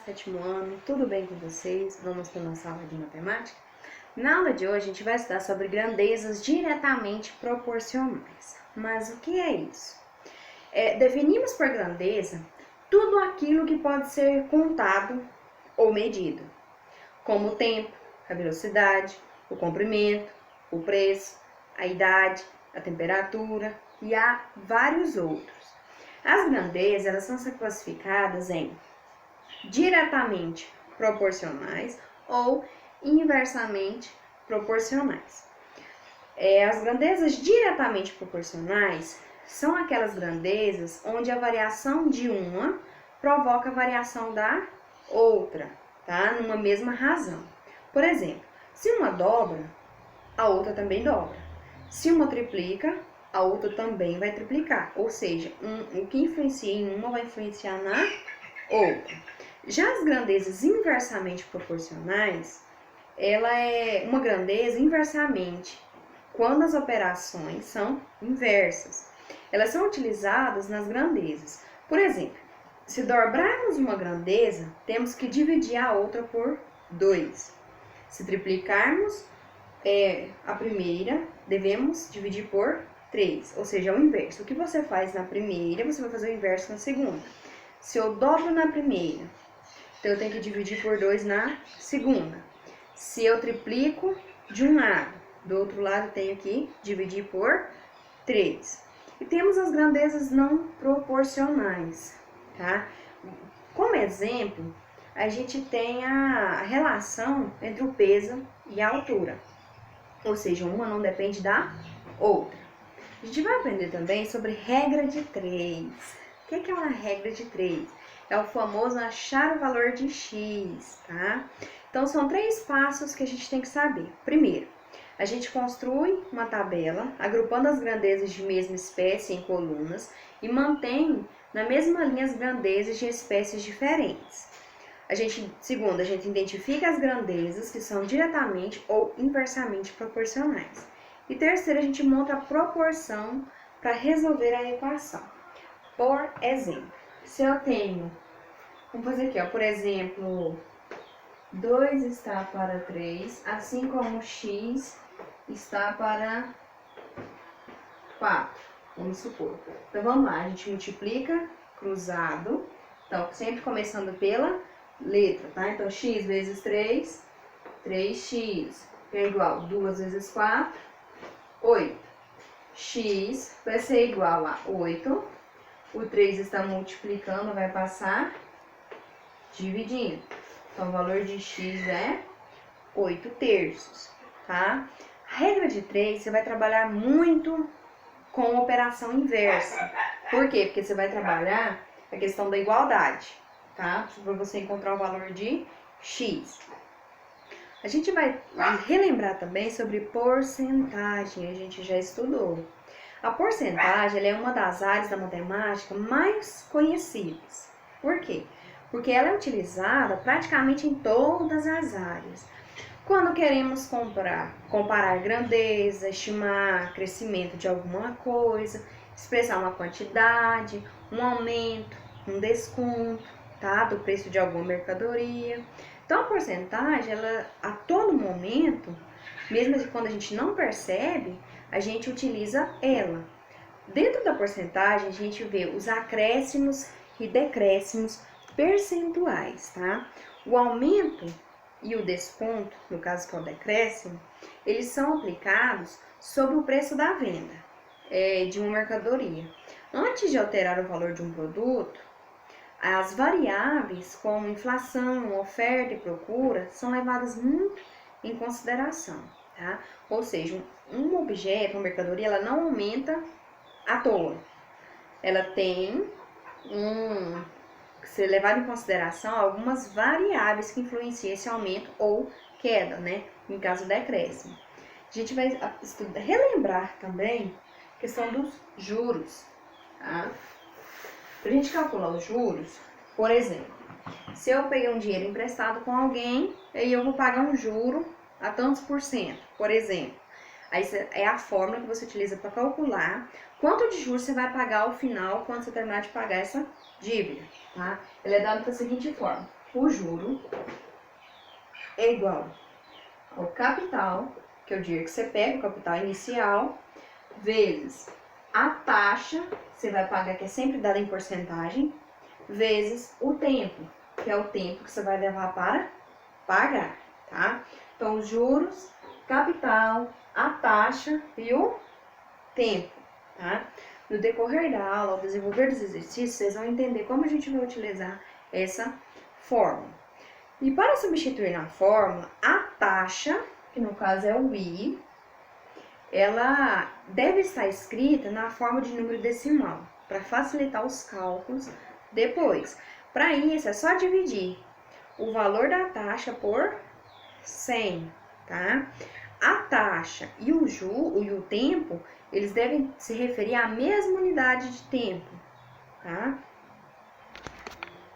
sétimo ano, tudo bem com vocês? Vamos para a nossa aula de matemática? Na aula de hoje a gente vai estudar sobre grandezas diretamente proporcionais. Mas o que é isso? Definimos por grandeza tudo aquilo que pode ser contado ou medido, como o tempo, a velocidade, o comprimento, o preço, a idade, a temperatura e há vários outros. As grandezas elas são classificadas em diretamente proporcionais ou inversamente proporcionais. As grandezas diretamente proporcionais são aquelas grandezas onde a variação de uma provoca a variação da outra, tá? Numa mesma razão. Por exemplo, se uma dobra, a outra também dobra. Se uma triplica, a outra também vai triplicar. Ou seja, o que influencia em uma vai influenciar na outra. Já as grandezas inversamente proporcionais, ela é uma grandeza inversamente quando as operações são inversas. Elas são utilizadas nas grandezas. Por exemplo, se dobrarmos uma grandeza, temos que dividir a outra por 2. Se triplicarmos a primeira, devemos dividir por 3, ou seja, é o inverso. O que você faz na primeira, você vai fazer o inverso na segunda. Se eu dobro na primeira, então eu tenho que dividir por 2 na segunda. Se eu triplico de um lado, do outro lado eu tenho que dividir por 3. E temos as grandezas não proporcionais, tá? Como exemplo, a gente tem a relação entre o peso e a altura. Ou seja, uma não depende da outra. A gente vai aprender também sobre regra de 3. O que é uma regra de 3? É o famoso achar o valor de x, tá? Então, são 3 passos que a gente tem que saber. Primeiro, a gente construi uma tabela, agrupando as grandezas de mesma espécie em colunas e mantém na mesma linha as grandezas de espécies diferentes. Segundo, a gente identifica as grandezas que são diretamente ou inversamente proporcionais. E terceiro, a gente monta a proporção para resolver a equação. Por exemplo, se eu tenho, vamos fazer aqui, ó, por exemplo, 2 está para 3, assim como x está para 4, vamos supor. Então, vamos lá, a gente multiplica cruzado, então, sempre começando pela letra, tá? Então, x vezes 3, 3x, que é igual a 2 vezes 4, 8. X vai ser igual a 8. O 3 está multiplicando, vai passar dividindo. Então, o valor de x é 8 terços, tá? A regra de 3, você vai trabalhar muito com operação inversa. Por quê? Porque você vai trabalhar a questão da igualdade, tá? Para você encontrar o valor de x. A gente vai relembrar também sobre porcentagem, a gente já estudou. A porcentagem ela é uma das áreas da matemática mais conhecidas. Por quê? Porque ela é utilizada praticamente em todas as áreas. Quando queremos comparar grandeza, estimar crescimento de alguma coisa, expressar uma quantidade, um aumento, um desconto, tá? Do preço de alguma mercadoria. Então, a porcentagem, ela, a todo momento, mesmo quando a gente não percebe, a gente utiliza ela. Dentro da porcentagem, a gente vê os acréscimos e decréscimos percentuais, tá? O aumento e o desconto, no caso que é o decréscimo, eles são aplicados sobre o preço da venda de uma mercadoria. Antes de alterar o valor de um produto, as variáveis como inflação, oferta e procura são levadas muito em consideração, tá? Ou seja, um objeto, uma mercadoria, ela não aumenta à toa. Ela tem ser levado em consideração algumas variáveis que influenciam esse aumento ou queda, né? Em caso decréscimo. A gente vai relembrar também a questão dos juros, tá? Para a gente calcular os juros, por exemplo, se eu peguei um dinheiro emprestado com alguém, aí eu vou pagar um juro a tantos por cento, por exemplo. Aí é a fórmula que você utiliza para calcular quanto de juros você vai pagar ao final, quando você terminar de pagar essa dívida, tá? Ela é dada da seguinte forma: o juro é igual ao capital, que é o dinheiro que você pega, o capital inicial, vezes a taxa, você vai pagar, que é sempre dada em porcentagem, vezes o tempo, que é o tempo que você vai levar para pagar, tá? Então, os juros, capital, a taxa e o tempo, tá? No decorrer da aula, ao desenvolver dos exercícios, vocês vão entender como a gente vai utilizar essa fórmula. E para substituir na fórmula, a taxa, que no caso é o I, ela deve estar escrita na forma de número decimal, para facilitar os cálculos depois. Para isso, é só dividir o valor da taxa por 100, tá? A taxa e o tempo, eles devem se referir à mesma unidade de tempo, tá?